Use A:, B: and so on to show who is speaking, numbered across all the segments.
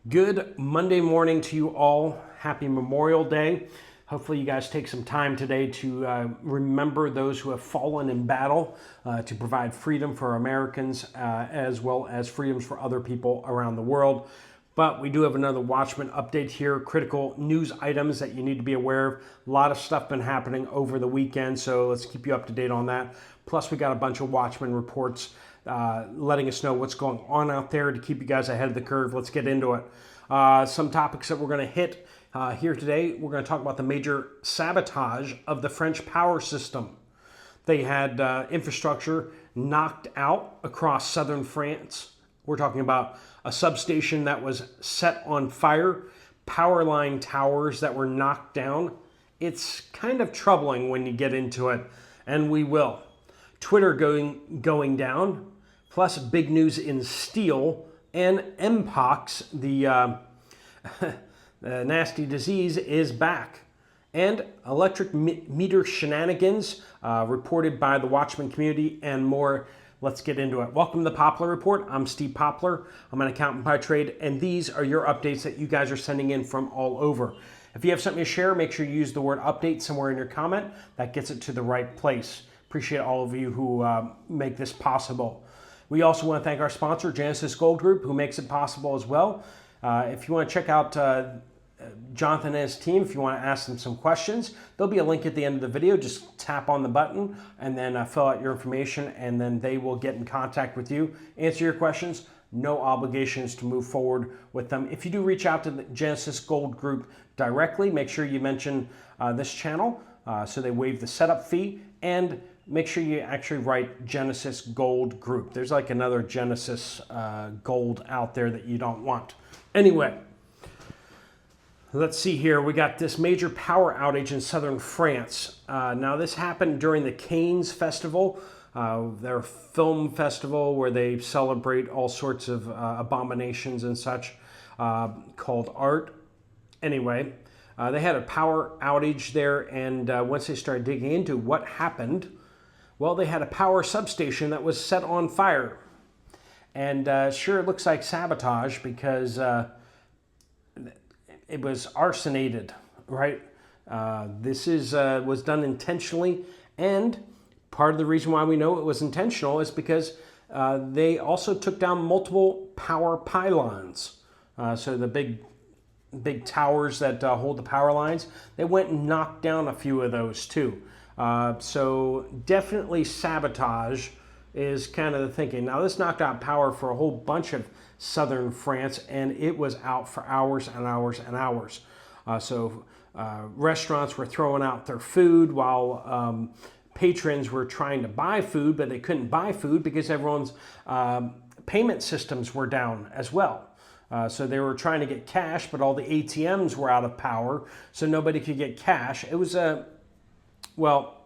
A: Good Monday morning to you all. Happy Memorial Day. Hopefully you guys take some time today to remember those who have fallen in battle to provide freedom for Americans as well as freedoms for other people around the world. But we do have another Watchman update here, critical news items that you need to be aware of. A lot of stuff been happening over the weekend, so let's keep you up to date on that. Plus we got a bunch of Watchman reports letting us know what's going on out there to keep you guys ahead of the curve. Let's get into it. Some topics that we're going to hit here today. We're going to talk about the major sabotage of the French power system. They had infrastructure knocked out across southern France. We're talking about a substation that was set on fire, power line towers that were knocked down. It's kind of troubling when you get into it, and we will. Twitter going down, plus big news in steel, and Mpox, the nasty disease, is back. And electric meter shenanigans reported by the Watchman community and more. Let's get into it. Welcome to the Poplar Report. I'm Steve Poplar. I'm an accountant by trade, and these are your updates that you guys are sending in from all over. If you have something to share, make sure you use the word update somewhere in your comment. That gets it to the right place. Appreciate all of you who make this possible. We also want to thank our sponsor, Genesis Gold Group, who makes it possible as well. If you want to check out Jonathan and his team, if you want to ask them some questions, there'll be a link at the end of the video. Just tap on the button and then fill out your information, and then they will get in contact with you, answer your questions. No obligations to move forward with them. If you do reach out to the Genesis Gold Group directly, make sure you mention this channel so they waive the setup fee, and make sure you actually write Genesis Gold Group. There's like another Genesis Gold out there that you don't want. Anyway, let's see here. We got this major power outage in southern France. Now this happened during the Cannes Festival, their film festival where they celebrate all sorts of abominations and such called art. Anyway, they had a power outage there, and once they started digging into what happened, well, they had a power substation that was set on fire. And sure, it looks like sabotage because it was arsonated, right? This was done intentionally, and part of the reason why we know it was intentional is because they also took down multiple power pylons. So the big towers that hold the power lines, they went and knocked down a few of those too. So definitely sabotage is kind of the thinking. Now this knocked out power for a whole bunch of southern France, and it was out for hours and hours and hours. So restaurants were throwing out their food while patrons were trying to buy food, but they couldn't buy food because everyone's payment systems were down as well. So they were trying to get cash, but all the ATMs were out of power, so nobody could get cash. It was well,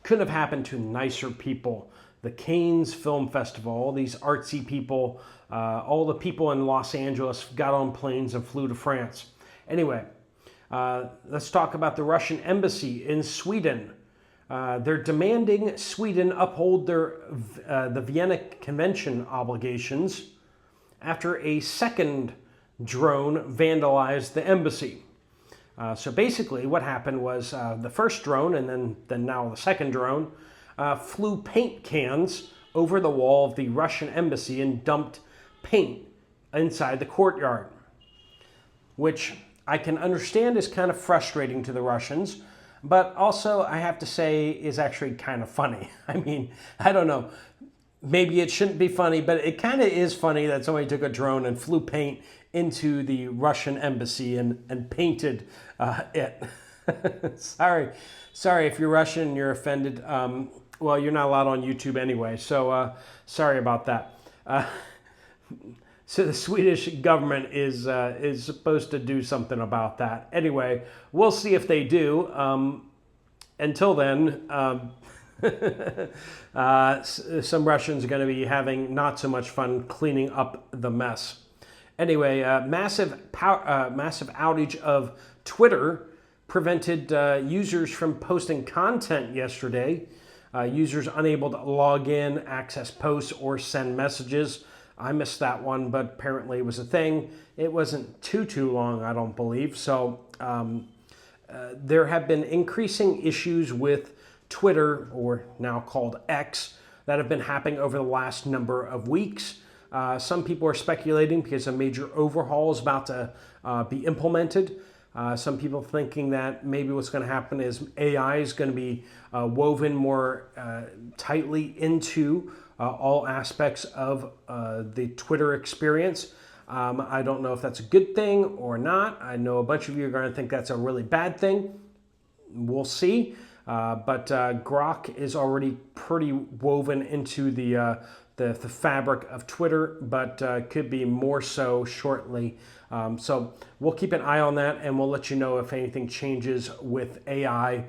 A: couldn't have happened to nicer people. The Cannes Film Festival, all these artsy people, all the people in Los Angeles got on planes and flew to France. Anyway, let's talk about the Russian embassy in Sweden. They're demanding Sweden uphold the Vienna Convention obligations after a second drone vandalized the embassy. So basically what happened was the first drone, and then now the second drone, flew paint cans over the wall of the Russian embassy and dumped paint inside the courtyard, which I can understand is kind of frustrating to the Russians, but also I have to say is actually kind of funny. I mean, I don't know. Maybe it shouldn't be funny, but it kind of is funny that somebody took a drone and flew paint into the Russian embassy and painted it. Sorry if you're Russian and you're offended. Well, you're not allowed on YouTube anyway, so sorry about that. So the Swedish government is supposed to do something about that. Anyway, we'll see if they do. Until then, some Russians are going to be having not so much fun cleaning up the mess. Anyway, massive outage of Twitter prevented users from posting content yesterday. Users unable to log in, access posts, or send messages. I missed that one, but apparently it was a thing. It wasn't too long, I don't believe. So there have been increasing issues with Twitter, or now called X, that have been happening over the last number of weeks. Some people are speculating because a major overhaul is about to be implemented. Some people thinking that maybe what's going to happen is AI is going to be woven more tightly into all aspects of the Twitter experience. I don't know if that's a good thing or not. I know a bunch of you are going to think that's a really bad thing. We'll see. But Grok is already pretty woven into the fabric of Twitter, but could be more so shortly. So we'll keep an eye on that, and we'll let you know if anything changes with AI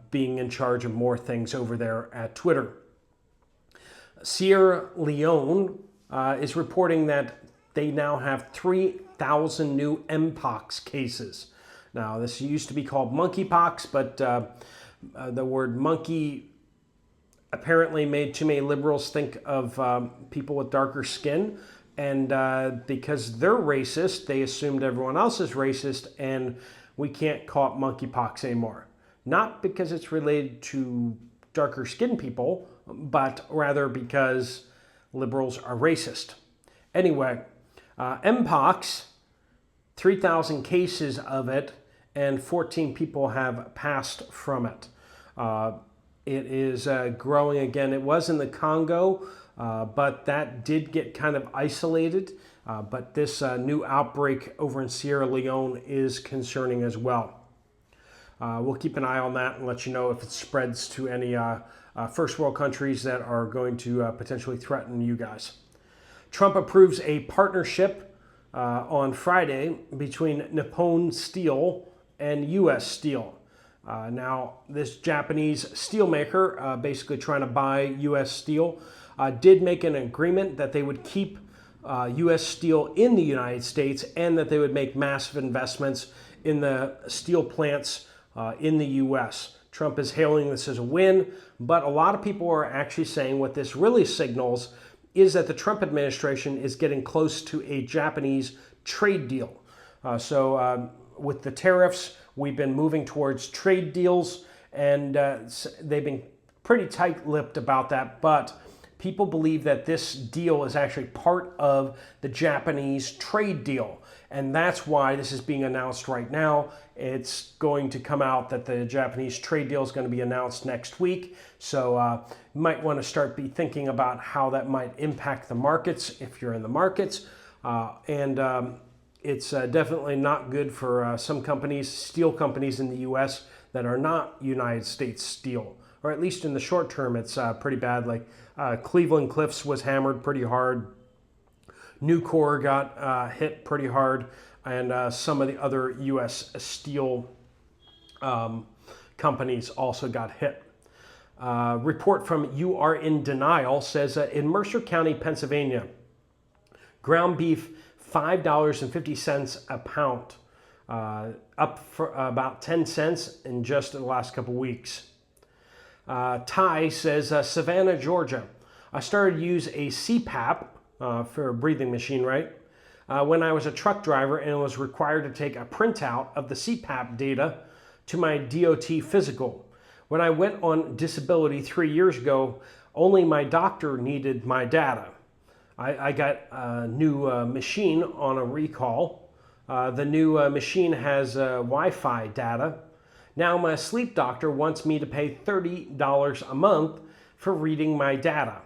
A: being in charge of more things over there at Twitter. Sierra Leone is reporting that they now have 3,000 new Mpox cases. Now, this used to be called monkeypox, but the word monkey apparently made too many liberals think of people with darker skin. And because they're racist, they assumed everyone else is racist, and we can't call it monkeypox anymore. Not because it's related to darker skinned people, but rather because liberals are racist. Anyway, Mpox, 3,000 cases of it, and 14 people have passed from it. It is growing again. It was in the Congo, but that did get kind of isolated. But this new outbreak over in Sierra Leone is concerning as well. We'll keep an eye on that and let you know if it spreads to any first world countries that are going to potentially threaten you guys. Trump approves a partnership on Friday between Nippon Steel and U.S. Steel. Now, this Japanese steelmaker, basically trying to buy U.S. Steel, did make an agreement that they would keep U.S. Steel in the United States and that they would make massive investments in the steel plants in the U.S. Trump is hailing this as a win, but a lot of people are actually saying what this really signals is that the Trump administration is getting close to a Japanese trade deal. With the tariffs, we've been moving towards trade deals, and they've been pretty tight-lipped about that, but people believe that this deal is actually part of the Japanese trade deal, and that's why this is being announced right now. It's going to come out that the Japanese trade deal is going to be announced next week, so you might want to start be thinking about how that might impact the markets if you're in the markets, it's definitely not good for some companies, steel companies in the U.S. that are not United States steel, or at least in the short term, it's pretty bad. Like Cleveland Cliffs was hammered pretty hard. Nucor got hit pretty hard, and some of the other U.S. steel companies also got hit. Report from You Are in Denial says in Mercer County, Pennsylvania, ground beef $5.50 a pound, up for about 10 cents in just the last couple weeks. Ty says, Savannah, Georgia. I started to use a CPAP for a breathing machine, right? When I was a truck driver and was required to take a printout of the CPAP data to my DOT physical. When I went on disability 3 years ago, only my doctor needed my data. I got a new machine on a recall. The new machine has Wi-Fi data. Now my sleep doctor wants me to pay $30 a month for reading my data.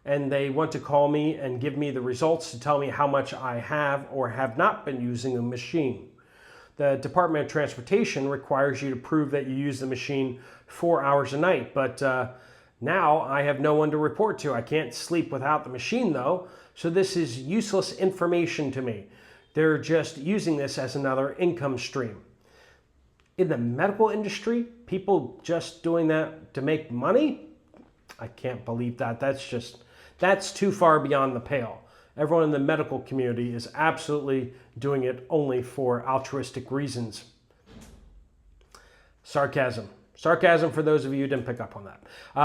A: And they want to call me and give me the results to tell me how much I have or have not been using the machine. The Department of Transportation requires you to prove that you use the machine 4 hours a night, but now I have no one to report to. I can't sleep without the machine though, so this is useless information to me. They're just using this as another income stream. In the medical industry, people just doing that to make money? I can't believe that. That's too far beyond the pale. Everyone in the medical community is absolutely doing it only for altruistic reasons. Sarcasm. Sarcasm for those of you who didn't pick up on that.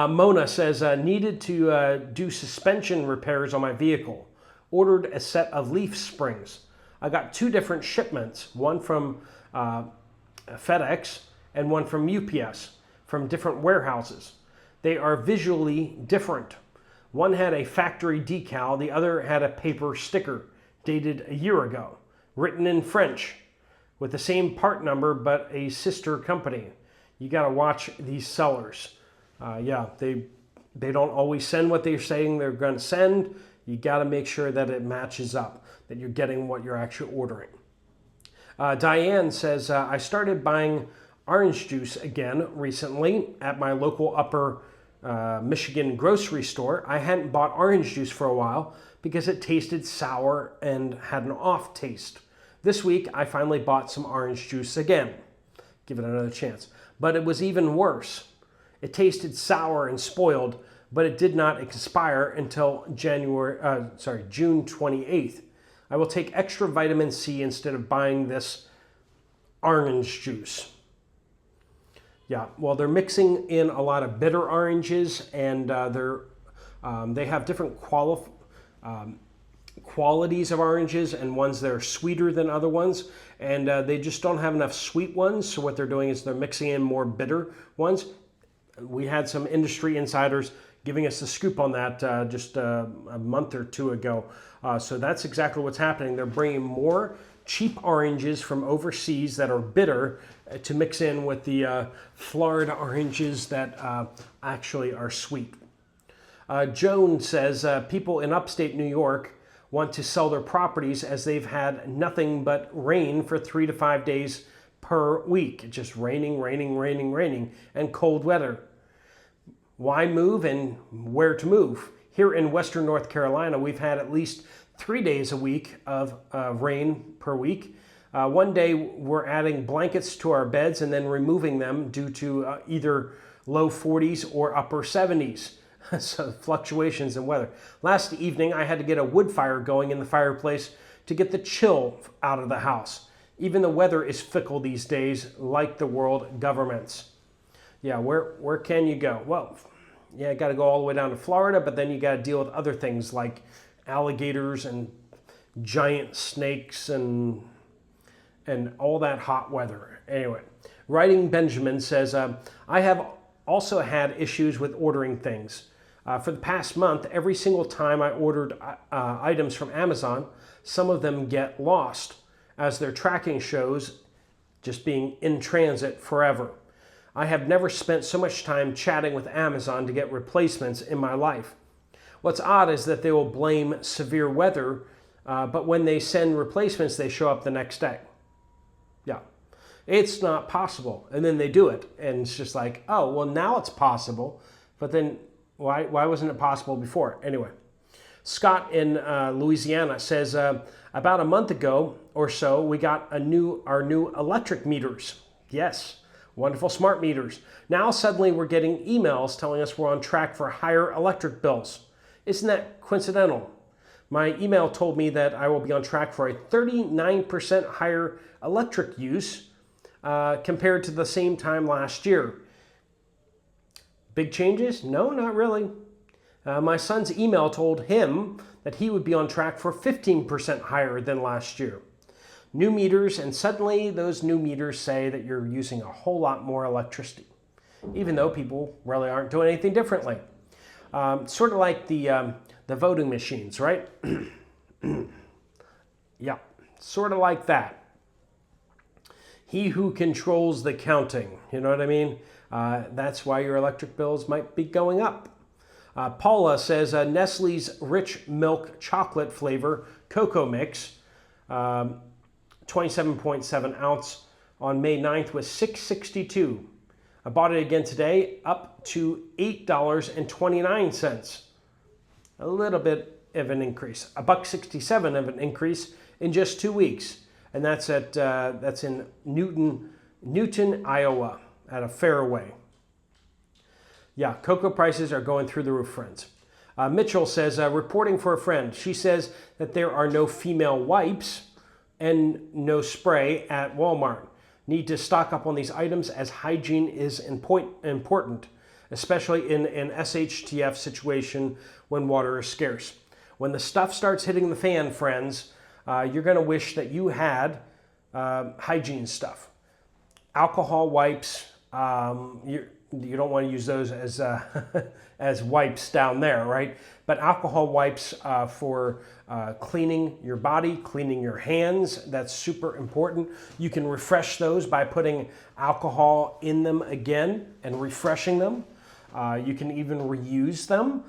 A: Mona says, needed to do suspension repairs on my vehicle. Ordered a set of leaf springs. I got 2 different shipments, one from FedEx and one from UPS, from different warehouses. They are visually different. One had a factory decal, the other had a paper sticker dated a year ago, written in French, with the same part number but a sister company. You got to watch these sellers. They don't always send what they're saying they're going to send. You got to make sure that it matches up, that you're getting what you're actually ordering. Diane says, I started buying orange juice again recently at my local upper Michigan grocery store. I hadn't bought orange juice for a while because it tasted sour and had an off taste. This week, I finally bought some orange juice again. Give it another chance. But it was even worse. It tasted sour and spoiled, but it did not expire until June 28th. I will take extra vitamin C instead of buying this orange juice. Yeah, well, they're mixing in a lot of bitter oranges, and they have different qualities of oranges, and ones that are sweeter than other ones, and they just don't have enough sweet ones. So what they're doing is they're mixing in more bitter ones. We had some industry insiders giving us the scoop on that just a month or 2 ago. So that's exactly what's happening. They're bringing more cheap oranges from overseas that are bitter to mix in with the Florida oranges that actually are sweet. Joan says people in upstate New York want to sell their properties as they've had nothing but rain for 3 to 5 days per week. It's just raining, and cold weather. Why move and where to move? Here in Western North Carolina, we've had at least 3 days a week of rain per week. One day we're adding blankets to our beds and then removing them due to either low 40s or upper 70s. So fluctuations in weather. Last evening I had to get a wood fire going in the fireplace to get the chill out of the house. Even the weather is fickle these days, like the world governments. Yeah, where can you go? Well, yeah, you got to go all the way down to Florida, but then you got to deal with other things like alligators and giant snakes and all that hot weather. Anyway, Writing Benjamin says, I have also had issues with ordering things. For the past month, every single time I ordered items from Amazon, some of them get lost, as their tracking shows just being in transit forever. I have never spent so much time chatting with Amazon to get replacements in my life. What's odd is that they will blame severe weather, but when they send replacements, they show up the next day. Yeah, it's not possible. And then they do it. And it's just like, oh, well, now it's possible. But then why wasn't it possible before? Anyway, Scott in Louisiana says, about a month ago or so, we got our new electric meters. Yes, wonderful smart meters. Now suddenly we're getting emails telling us we're on track for higher electric bills. Isn't that coincidental? My email told me that I will be on track for a 39% higher electric use compared to the same time last year. Big changes? No, not really. My son's email told him that he would be on track for 15% higher than last year. New meters, and suddenly those new meters say that you're using a whole lot more electricity, even though people really aren't doing anything differently. Sort of like the voting machines, right? Yeah, sort of like that. He who controls the counting, you know what I mean? That's why your electric bills might be going up. Paula says Nestle's rich milk chocolate flavor cocoa mix, 27.7 ounce on May 9th was $6.62. I bought it again today, up to $8.29. A little bit of an increase, $1.67 of an increase in just 2 weeks, and that's in Newton, Iowa, at a Fairway. Yeah, cocoa prices are going through the roof, friends. Mitchell says, reporting for a friend. She says that there are no female wipes and no spray at Walmart. Need to stock up on these items as hygiene is important, especially in an SHTF situation when water is scarce. When the stuff starts hitting the fan, friends, you're going to wish that you had hygiene stuff. Alcohol wipes, you don't want to use those as as wipes down there, right? But alcohol wipes for cleaning your body, cleaning your hands, that's super important. You can refresh those by putting alcohol in them again and refreshing them. You can even reuse them.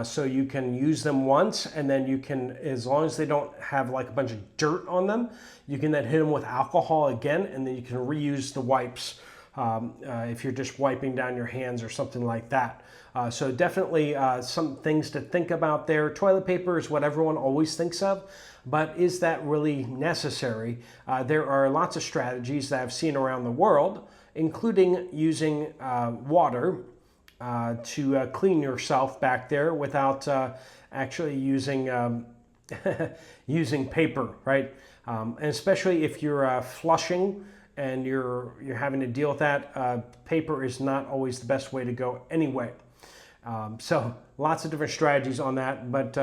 A: So you can use them once, and then you can, as long as they don't have like a bunch of dirt on them, you can then hit them with alcohol again, and then you can reuse the wipes if you're just wiping down your hands or something like that. So definitely some things to think about there. Toilet paper is what everyone always thinks of, but is that really necessary? There are lots of strategies that I've seen around the world, including using water to clean yourself back there without actually using using paper, right? And especially if you're flushing and you're having to deal with that, paper is not always the best way to go anyway. So lots of different strategies on that, but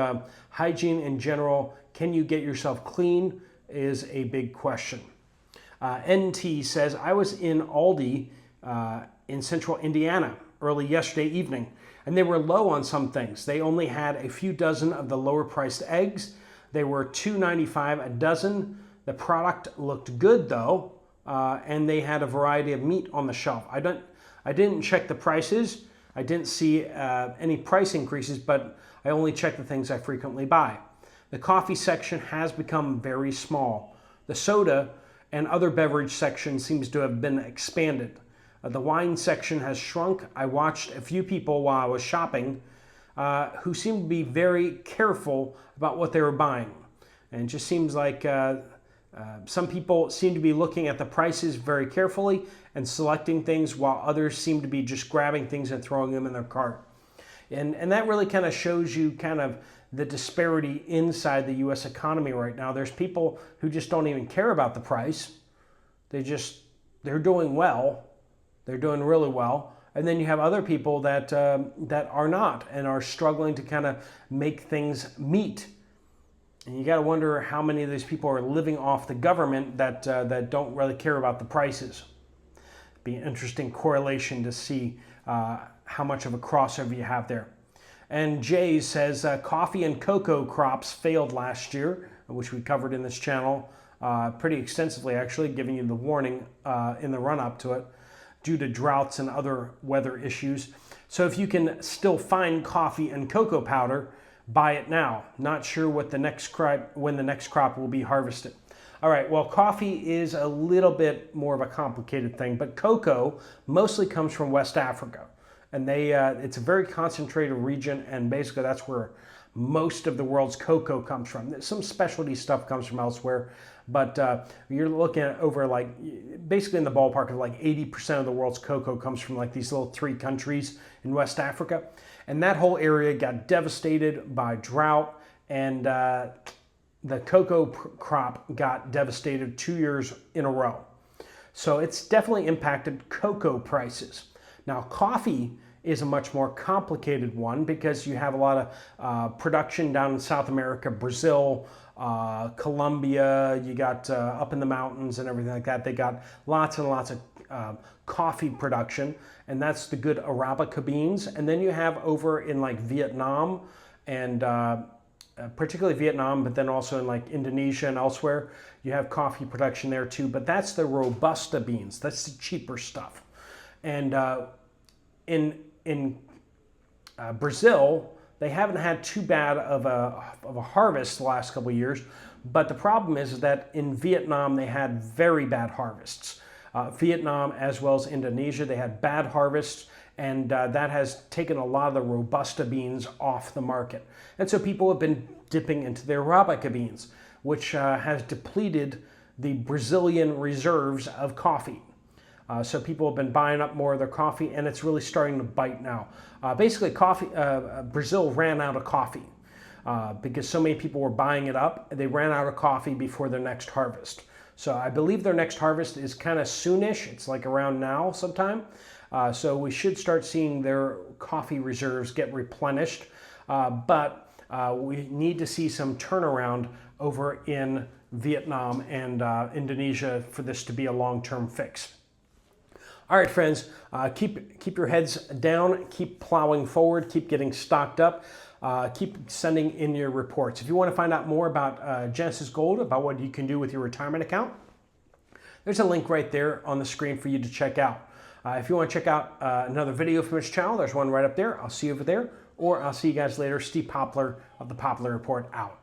A: hygiene in general, can you get yourself clean, is a big question. NT says, I was in Aldi in central Indiana early yesterday evening, and they were low on some things. They only had a few dozen of the lower priced eggs. They were $2.95 a dozen. The product looked good though, and they had a variety of meat on the shelf. I didn't check the prices. I didn't see any price increases, but I only check the things I frequently buy. The coffee section has become very small. The soda and other beverage section seems to have been expanded. The wine section has shrunk. I watched a few people while I was shopping who seemed to be very careful about what they were buying. And it just seems like some people seem to be looking at the prices very carefully and selecting things, while others seem to be just grabbing things and throwing them in their cart. And that really kind of shows you kind of the disparity inside the U.S. economy right now. There's people who just don't even care about the price. They're doing well. They're doing really well. And then you have other people that are not and are struggling to kind of make things meet. And you got to wonder how many of these people are living off the government that don't really care about the prices. Be an interesting correlation to see how much of a crossover you have there. And Jay says coffee and cocoa crops failed last year, which we covered in this channel pretty extensively, actually, giving you the warning in the run-up to it, due to droughts and other weather issues. So if you can still find coffee and cocoa powder, buy it now. Not sure what the next crop, when the next crop will be harvested. All right, well, coffee is a little bit more of a complicated thing, but cocoa mostly comes from West Africa. And it's a very concentrated region, and basically that's where most of the world's cocoa comes from. Some specialty stuff comes from elsewhere, but you're looking at over like, basically in the ballpark of like 80% of the world's cocoa comes from like these little 3 countries in West Africa. And that whole area got devastated by drought, and the cocoa crop got devastated 2 years in a row. So it's definitely impacted cocoa prices. Now, coffee is a much more complicated one because you have a lot of production down in South America, Brazil, Colombia, you got up in the mountains and everything like that. They got lots and lots of coffee production, and that's the good Arabica beans. And then you have over in like Vietnam and particularly Vietnam, but then also in like Indonesia and elsewhere, you have coffee production there too. But that's the Robusta beans. That's the cheaper stuff. And in Brazil, they haven't had too bad of a harvest the last couple of years. But the problem is that in Vietnam, they had very bad harvests. Vietnam as well as Indonesia, they had bad harvests, and that has taken a lot of the Robusta beans off the market. And so people have been dipping into their Arabica beans, which has depleted the Brazilian reserves of coffee. So people have been buying up more of their coffee, and it's really starting to bite now. Basically, Brazil ran out of coffee because so many people were buying it up. They ran out of coffee before their next harvest. So I believe their next harvest is kind of soonish. It's like around now sometime. So we should start seeing their coffee reserves get replenished. But we need to see some turnaround over in Vietnam and Indonesia for this to be a long-term fix. All right, friends, keep your heads down, keep plowing forward, keep getting stocked up, keep sending in your reports. If you want to find out more about Genesis Gold, about what you can do with your retirement account, there's a link right there on the screen for you to check out. If you want to check out another video from this channel, there's one right up there. I'll see you over there, or I'll see you guys later. Steve Poplar of the Poplar Report out.